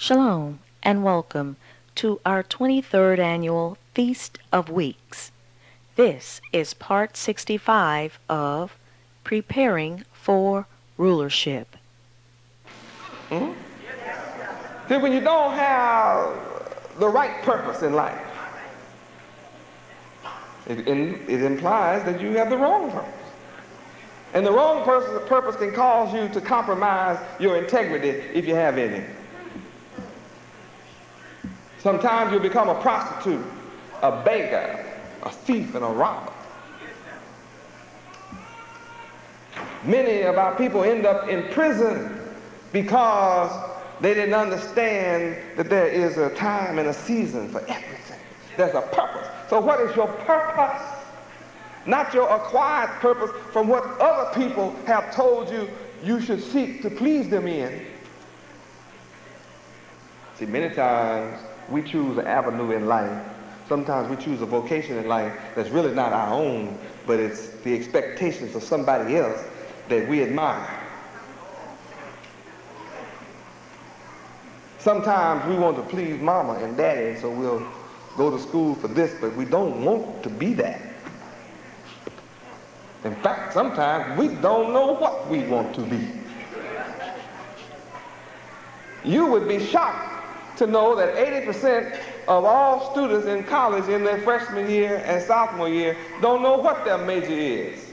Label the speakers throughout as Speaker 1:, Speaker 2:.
Speaker 1: Shalom and welcome to our 23rd annual Feast of Weeks. This is part 65 of Preparing for Rulership.
Speaker 2: See, when you don't have the right purpose in life, it implies that you have the wrong purpose. And the wrong purpose can cause you to compromise your integrity if you have any. Sometimes you'll become a prostitute, a beggar, a thief, and a robber. Many of our people end up in prison because they didn't understand that there is a time and a season for everything. There's a purpose. So what is your purpose? Not your acquired purpose from what other people have told you you should seek to please them in. See, many times we choose an avenue in life. Sometimes we choose a vocation in life that's really not our own, but it's the expectations of somebody else that we admire. Sometimes we want to please mama and daddy, so we'll go to school for this, but we don't want to be that. In fact, sometimes we don't know what we want to be. You would be shocked to know that 80% of all students in college in their freshman year and sophomore year don't know what their major is.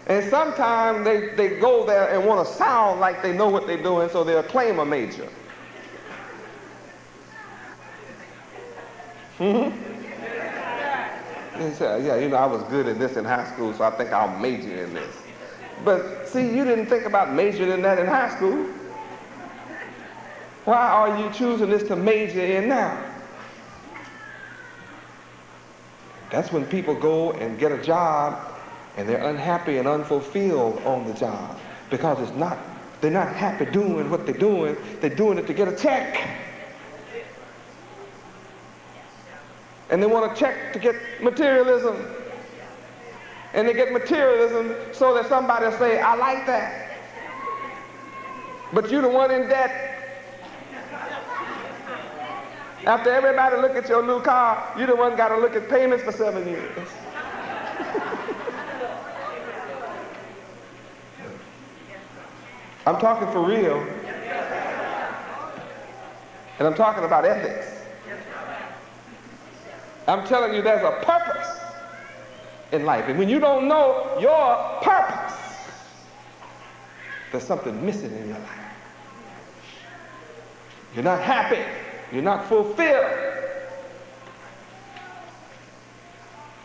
Speaker 2: And sometimes they go there and want to sound like they know what they're doing, so they'll claim a major. They say, yeah, you know, I was good at this in high school, so I think I'll major in this. But see, you didn't think about majoring in that in high school. Why are you choosing this to major in now? That's when people go and get a job and they're unhappy and unfulfilled on the job because they're not happy doing what they're doing it to get a check. And they want a check to get materialism. And they get materialism so that somebody will say, I like that. But you're the one in debt. After everybody look at your new car, you're the one got to look at payments for 7 years. I'm talking for real. And I'm talking about ethics. I'm telling you there's a purpose in life. And when you don't know your purpose, there's something missing in your life. You're not happy. You're not fulfilled.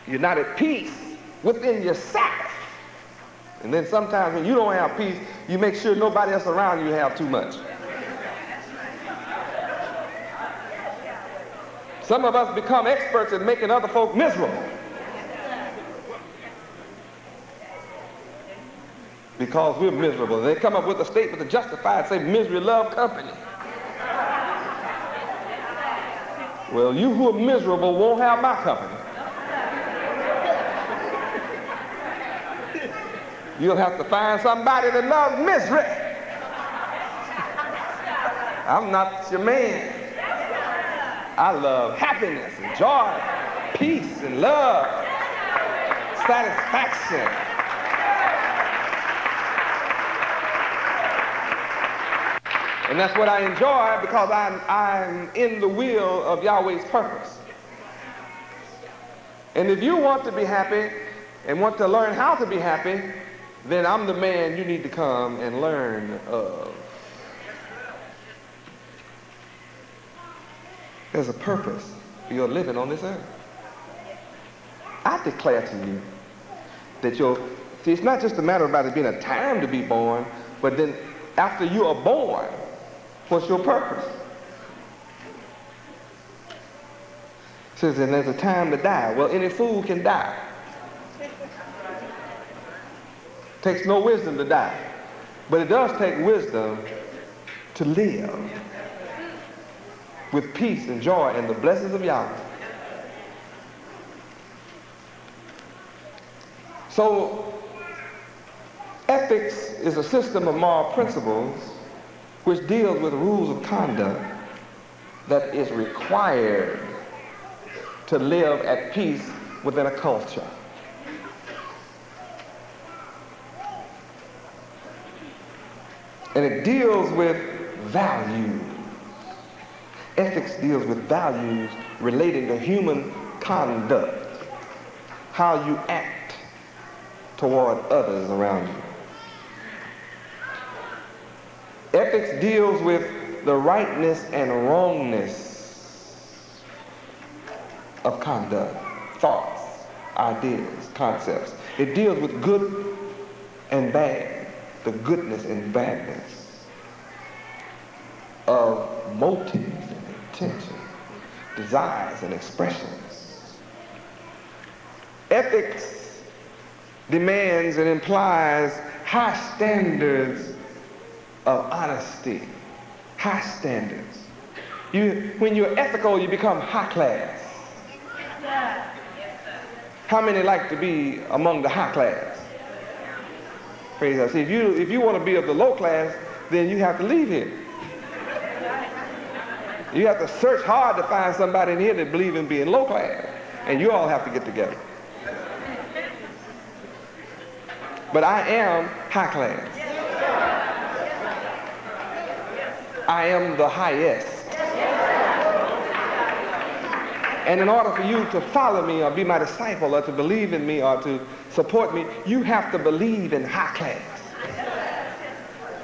Speaker 2: You're not at peace within yourself. And then sometimes when you don't have peace, you make sure nobody else around you have too much. Some of us become experts at making other folk miserable. Because we're miserable. They come up with a statement to justify it, say misery love company. Well, you who are miserable won't have my company. You'll have to find somebody that loves misery. I'm not your man. I love happiness and joy, peace and love, satisfaction. And that's what I enjoy because I'm in the will of Yahweh's purpose. And if you want to be happy and want to learn how to be happy, then I'm the man you need to come and learn of. There's a purpose for your living on this earth. I declare to you that see, it's not just a matter about it being a time to be born, but then after you are born, what's your purpose? It says, and there's a time to die. Well, any fool can die. Takes no wisdom to die. But it does take wisdom to live with peace and joy and the blessings of Yahweh. So Ethics is a system of moral principles which deals with rules of conduct that is required to live at peace within a culture. And it deals with values. Ethics deals with values relating to human conduct, how you act toward others around you. Ethics deals with the rightness and wrongness of conduct, thoughts, ideas, concepts. It deals with good and bad, the goodness and badness of motives and intentions, desires and expressions. Ethics demands and implies high standards of honesty, high standards. When you're ethical, you become high class. How many like to be among the high class? Praise God. See, if you want to be of the low class, then you have to leave here. You have to search hard to find somebody in here that believes in being low class, and you all have to get together. But I am high class. I am the highest. And in order for you to follow me or be my disciple or to believe in me or to support me, you have to believe in high class.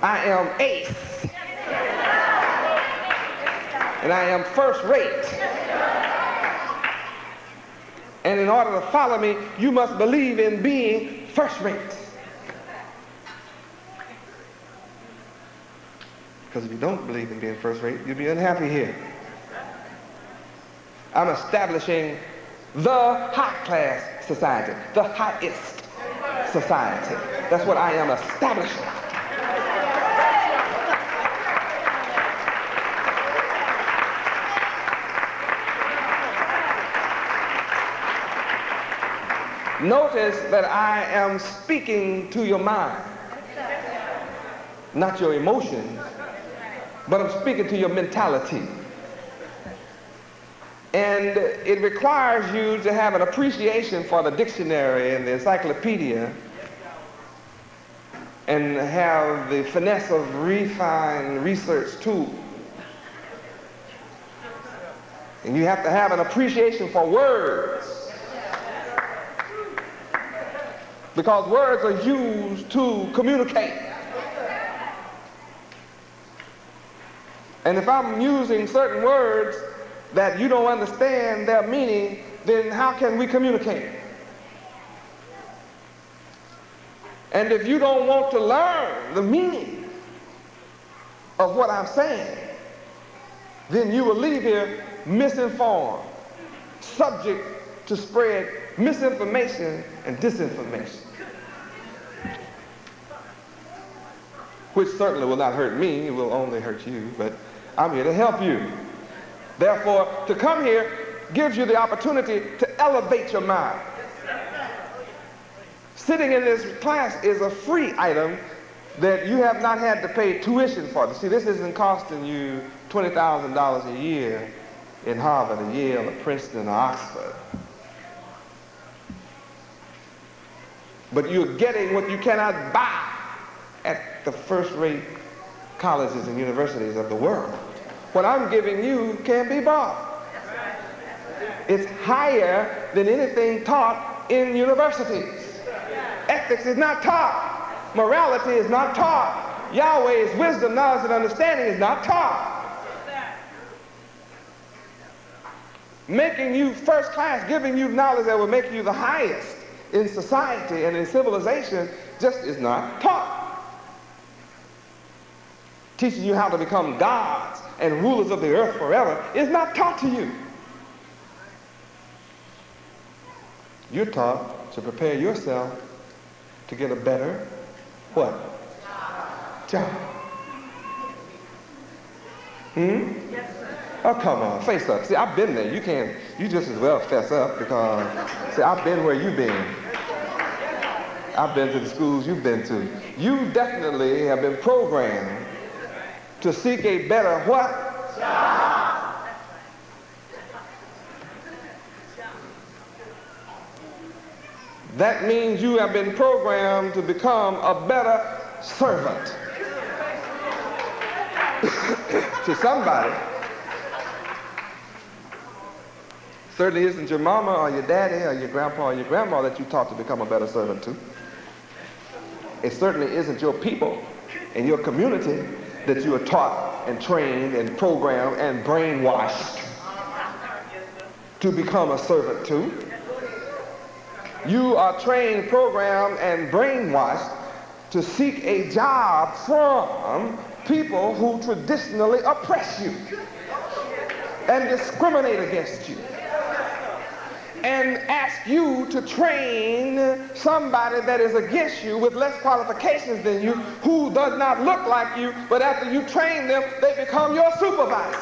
Speaker 2: I am ace. And I am first rate. And in order to follow me, you must believe in being first rate. Because if you don't believe in being first rate, you'll be unhappy here. I'm establishing the high class society, the highest society. That's what I am establishing. Notice that I am speaking to your mind, not your emotions, but I'm speaking to your mentality. And it requires you to have an appreciation for the dictionary and the encyclopedia and have the finesse of refined research tools. And you have to have an appreciation for words, because words are used to communicate. And if I'm using certain words that you don't understand their meaning, then how can we communicate? And if you don't want to learn the meaning of what I'm saying, then you will leave here misinformed, subject to spread misinformation and disinformation, which certainly will not hurt me, it will only hurt you, but I'm here to help you. Therefore, to come here gives you the opportunity to elevate your mind. Sitting in this class is a free item that you have not had to pay tuition for. See, this isn't costing you $20,000 a year in Harvard or Yale or Princeton or Oxford. But you're getting what you cannot buy at the first-rate colleges and universities of the world. What I'm giving you can't be bought. It's higher than anything taught in universities. Ethics is not taught. Morality is not taught. Yahweh's wisdom, knowledge, and understanding is not taught. Making you first class, giving you knowledge that will make you the highest in society and in civilization just is not taught. Teaching you how to become gods and rulers of the earth forever is not taught to you. You're taught to prepare yourself to get a better, what? Job. Yes, sir. Oh, come on, face up. See, I've been there. You just as well fess up because, see, I've been where you've been. I've been to the schools you've been to. You definitely have been programmed to seek a better what? Job. That means you have been programmed to become a better servant to somebody. Certainly isn't your mama or your daddy or your grandpa or your grandma that you taught to become a better servant to. It certainly isn't your people and your community that you are taught and trained and programmed and brainwashed to become a servant to. You are trained, programmed, and brainwashed to seek a job from people who traditionally oppress you and discriminate against you and ask you to train somebody that is against you with less qualifications than you, who does not look like you, but after you train them, they become your supervisor.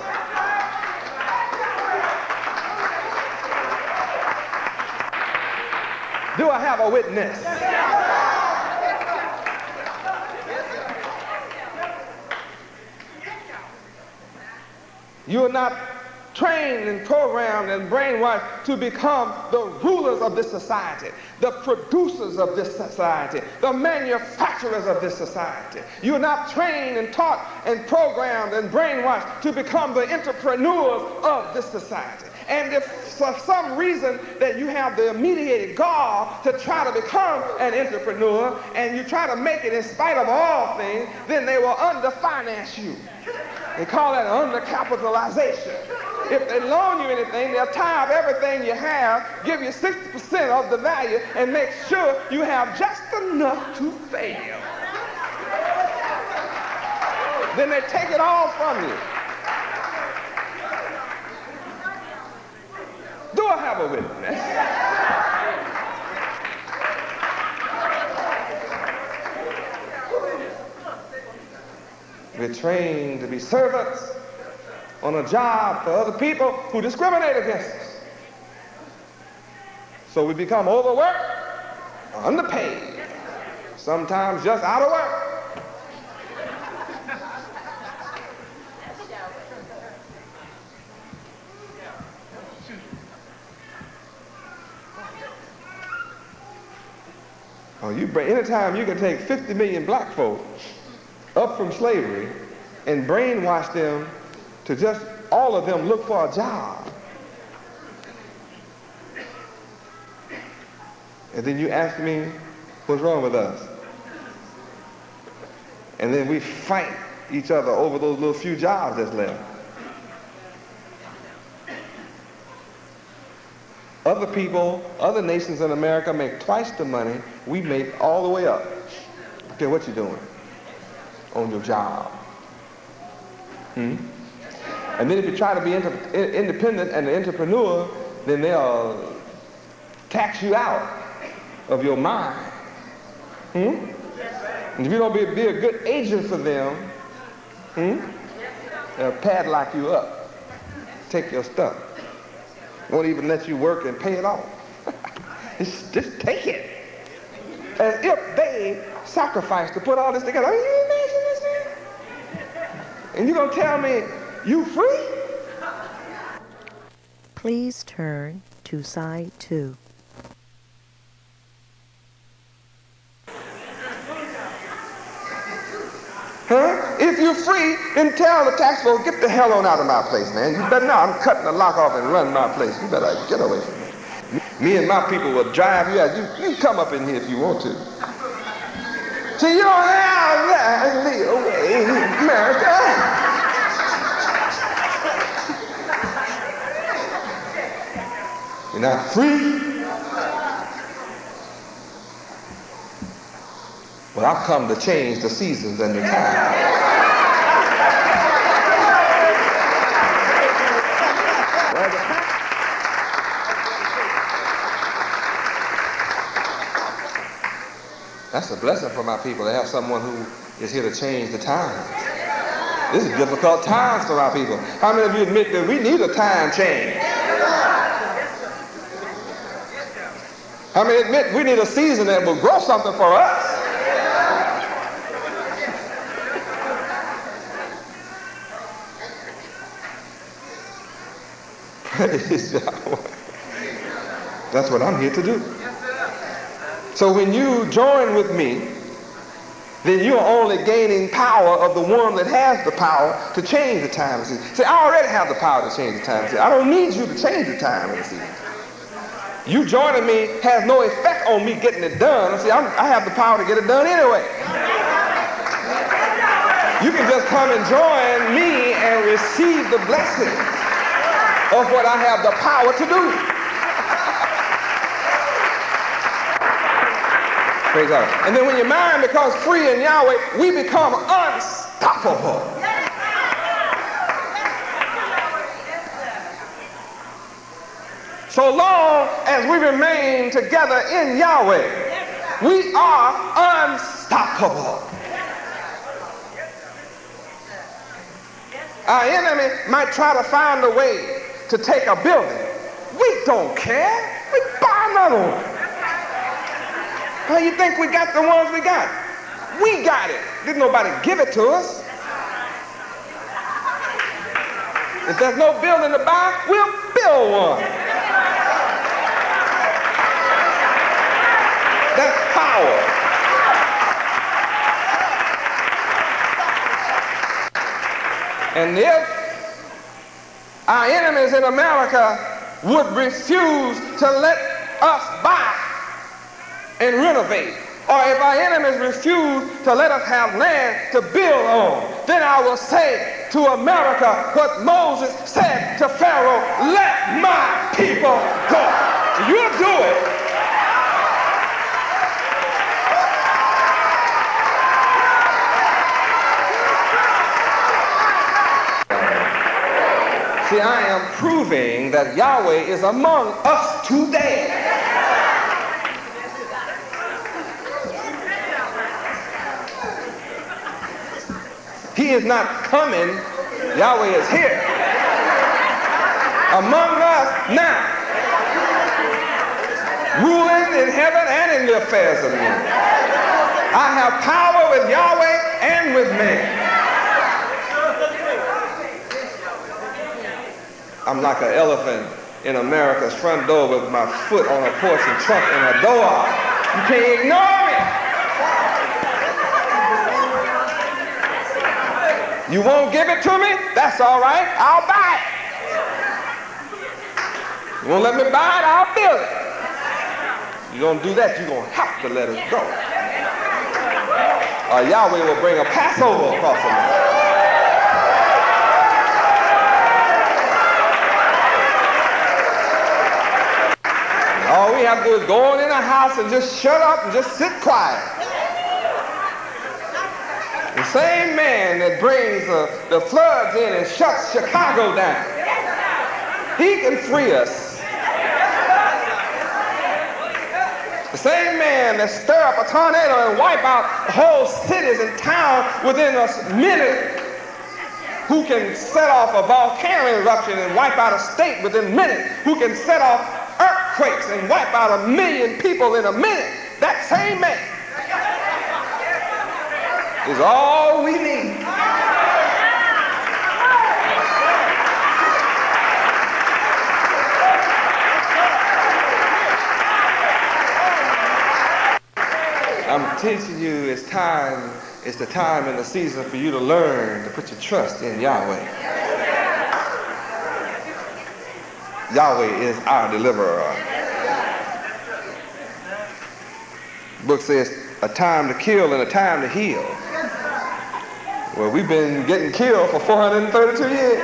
Speaker 2: Do I have a witness? You are not trained and programmed and brainwashed to become the rulers of this society, the producers of this society, the manufacturers of this society. You are not trained and taught and programmed and brainwashed to become the entrepreneurs of this society. And if for some reason that you have the immediate gall to try to become an entrepreneur and you try to make it in spite of all things, then they will underfinance you. They call that undercapitalization. If they loan you anything, they'll tie up everything you have, give you 60% of the value, and make sure you have just enough to fail. Then they take it all from you. Do I have a witness? We're trained to be servants on a job for other people who discriminate against us. So we become overworked, underpaid, sometimes just out of work. Anytime you can take 50 million black folk up from slavery and brainwash them to just all of them look for a job. And then you ask me, what's wrong with us? And then we fight each other over those little few jobs that's left. Other people, other nations in America make twice the money we make all the way up. Okay, what you doing on your job? And then if you try to be independent and an entrepreneur, then they'll tax you out of your mind. And if you don't be a good agent for them, they'll padlock you up, take your stuff. Won't even let you work and pay it off. Just take it. As if they sacrificed to put all this together. Are you imagine this, man? And you're going to tell me you free?
Speaker 1: Please turn to side 2.
Speaker 2: If you're free, then tell the tax folks, get the hell on out of my place, man. You better not. I'm cutting the lock off and running my place. You better get away from me. Me and my people will drive you out. You can come up in here if you want to. So you don't have that leeway, America. You're not free. Well, I've come to change the seasons and the times. That's a blessing for my people to have someone who is here to change the times. This is difficult times for our people. How many of you admit that we need a time change? How many admit we need a season that will grow something for us? Praise Yahweh. That's what I'm here to do. So when you join with me, then you're only gaining power of the one that has the power to change the time and season. See, I already have the power to change the time and season. I don't need you to change the time and the season. You joining me has no effect on me getting it done. See, I have the power to get it done anyway. You can just come and join me and receive the blessing of what I have the power to do. Praise God. And then when your mind becomes free in Yahweh, we become unstoppable. So long as we remain together in Yahweh, we are unstoppable. Our enemy might try to find a way to take a building. We don't care. We buy another one. How you think we got the ones we got? We got it. Didn't nobody give it to us. If there's no building to buy, we'll build one. That's power. And if our enemies in America would refuse to let us buy and renovate, or if our enemies refuse to let us have land to build on, then I will say to America what Moses said to Pharaoh, let my people go. You'll do it. See, I am proving that Yahweh is among us today. He is not coming. Yahweh is here. Among us now. Ruling in heaven and in the affairs of men. I have power with Yahweh and with man. I'm like an elephant in America's front door with my foot on a porch and trunk in a door. You can't ignore me. You won't give it to me? That's all right. I'll buy it. You won't let me buy it? I'll build it. You're going to do that, you're going to have to let us go. Or Yahweh will bring a Passover across the land. All we have to do is go on in the house and just shut up and just sit quiet. The same man that brings the floods in and shuts Chicago down, he can free us. The same man that stir up a tornado and wipe out whole cities and towns within a minute, who can set off a volcano eruption and wipe out a state within minutes, who can set off earthquakes and wipe out 1 million people in a minute, that same man is all we need. I'm teaching you it's the time and the season for you to learn to put your trust in Yahweh. Yahweh is our deliverer. The book says a time to kill and a time to heal. Well, we've been getting killed for 432 years.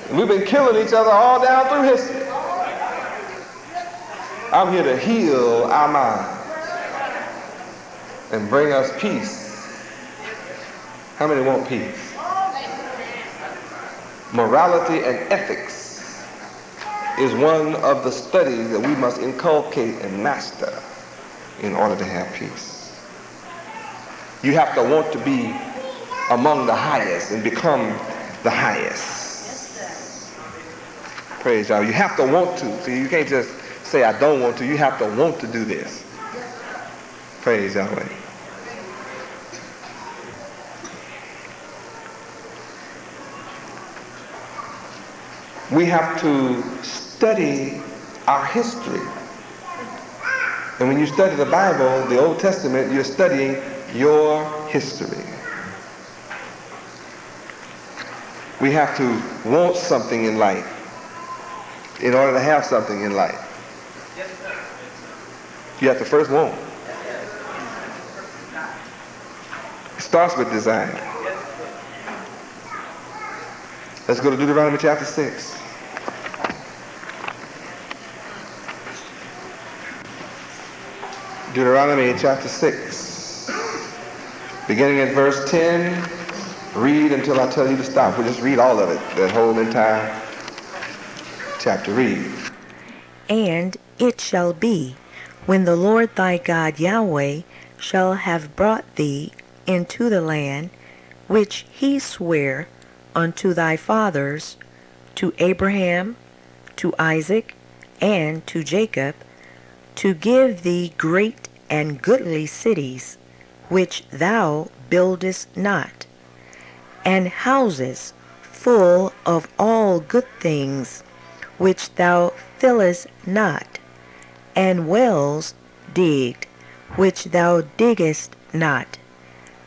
Speaker 2: And we've been killing each other all down through history. I'm here to heal our minds and bring us peace. How many want peace? Morality and ethics is one of the studies that we must inculcate and master in order to have peace. You have to want to be among the highest and become the highest. Praise God. You have to want to. See, you can't just say I don't want to. You have to want to do this. Praise Yahweh. We have to study our history. And when you study the Bible, the Old Testament, you're studying your history. We have to want something in life in order to have something in life. You have to first want. It starts with desire. Let's go to Deuteronomy chapter 6. Deuteronomy chapter 6. Beginning at verse 10, read until I tell you to stop. We'll just read all of it, that whole entire chapter. Read.
Speaker 1: And it shall be, when the Lord thy God Yahweh shall have brought thee into the land which he sware unto thy fathers, to Abraham, to Isaac, and to Jacob, to give thee great and goodly cities, which thou buildest not, and houses full of all good things, which thou fillest not, and wells digged, which thou diggest not,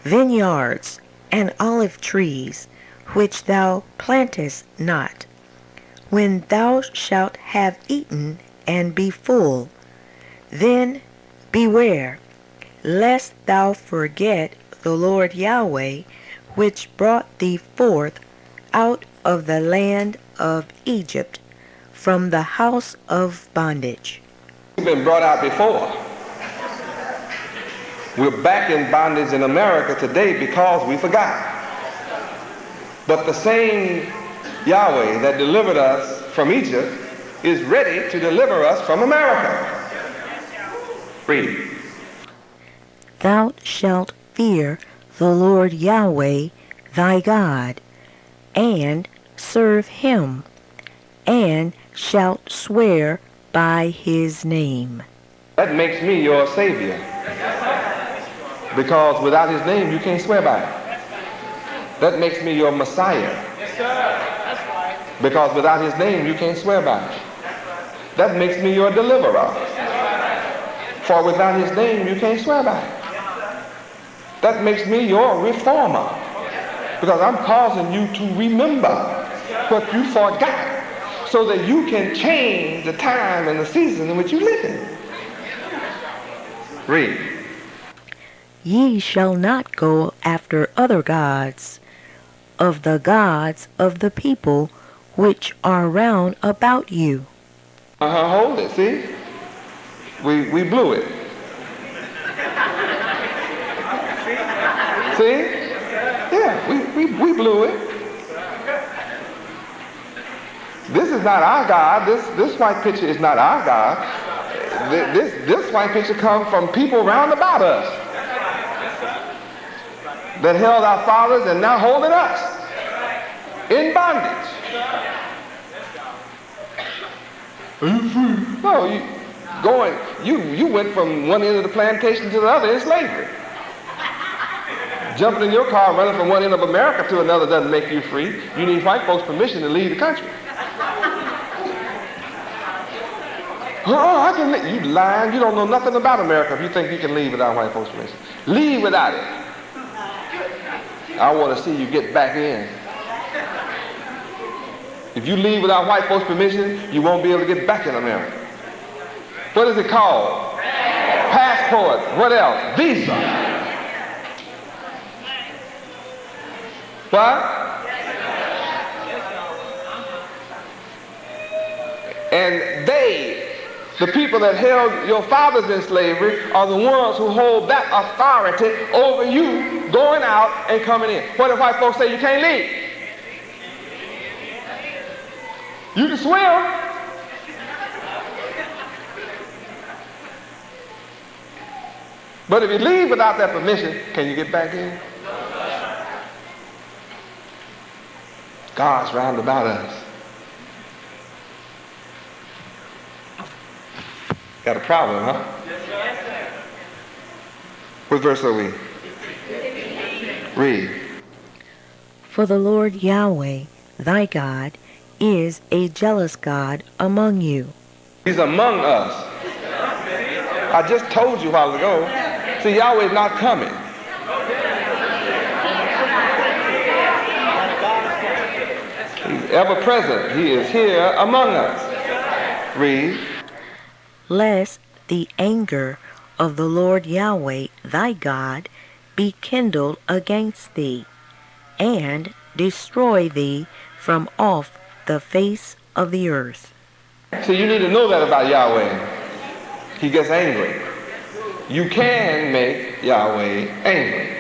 Speaker 1: vineyards and olive trees, which thou plantest not. When thou shalt have eaten and be full, then beware, lest thou forget the Lord Yahweh, which brought thee forth out of the land of Egypt, from the house of bondage.
Speaker 2: We've been brought out before. We're back in bondage in America today because we forgot. But the same Yahweh that delivered us from Egypt is ready to deliver us from America. Read.
Speaker 1: Thou shalt fear the Lord Yahweh thy God, and serve him, and shalt swear by his name.
Speaker 2: That makes me your Savior. Because without his name, you can't swear by it. That makes me your Messiah.
Speaker 3: Yes, sir. That's right.
Speaker 2: Because without his name, you can't swear by it. That makes me your deliverer. For without his name, you can't swear by it. That makes me your reformer. Because I'm causing you to remember what you forgot, so that you can change the time and the season in which you live in. Read.
Speaker 1: Ye shall not go after other gods, of the gods of the people which are round about you.
Speaker 2: Hold it, see? We blew it. See? Yeah, we blew it. This is not our God. This white picture is not our God. This white picture comes from people round about us that held our fathers and now holding us in bondage. No, you went from one end of the plantation to the other in slavery. Jumping in your car, running from one end of America to another doesn't make you free. You need white folks' permission to leave the country. Oh, I can leave. You lying. You don't know nothing about America if you think you can leave without white folks' permission. Leave without it. I want to see you get back in. If you leave without white folks' permission, you won't be able to get back in America. What is it called? Passport. What else? Visa. What? And they, the people that held your fathers in slavery, are the ones who hold that authority over you going out and coming in. What if white folks say you can't leave? You can swim. But if you leave without that permission, can you get back in? God's round about us. Got a problem, huh? What verse are we? Read.
Speaker 1: For the Lord Yahweh, thy God, is a jealous God among you.
Speaker 2: He's among us. I just told you a while ago. See, Yahweh's not coming. He's ever present. He is here among us. Read.
Speaker 1: Lest the anger of the Lord Yahweh thy God be kindled against thee, and destroy thee from off the face of the earth.
Speaker 2: So you need to know that about Yahweh. He gets angry. You can make Yahweh angry.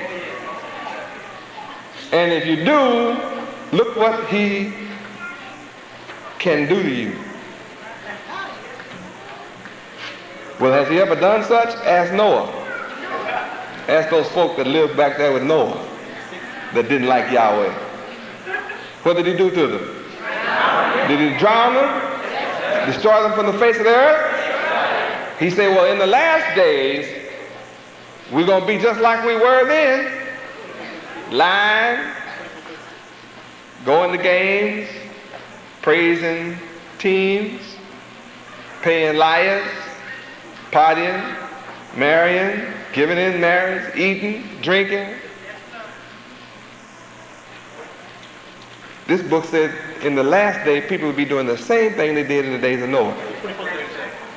Speaker 2: And if you do, look what he can do to you. Well, has he ever done such? Ask Noah. Ask those folk that lived back there with Noah that didn't like Yahweh. What did he do to them? Did he drown them? Destroy them from the face of the earth? He said, well, in the last days, we're going to be just like we were then. Lying, going to games, praising teams, paying liars, partying, marrying, giving in marriage, eating, drinking. This book said in the last day people will be doing the same thing they did in the days of Noah.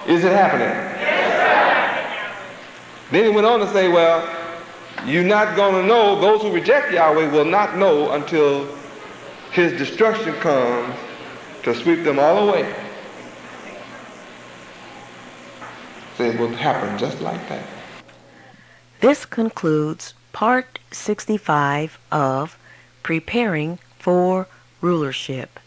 Speaker 2: Is it happening? Yes, then he went on to say, well, you're not going to know, those who reject Yahweh will not know until his destruction comes to sweep them all away. So it will happen just like that.
Speaker 1: This concludes part 65 of Preparing for Rulership.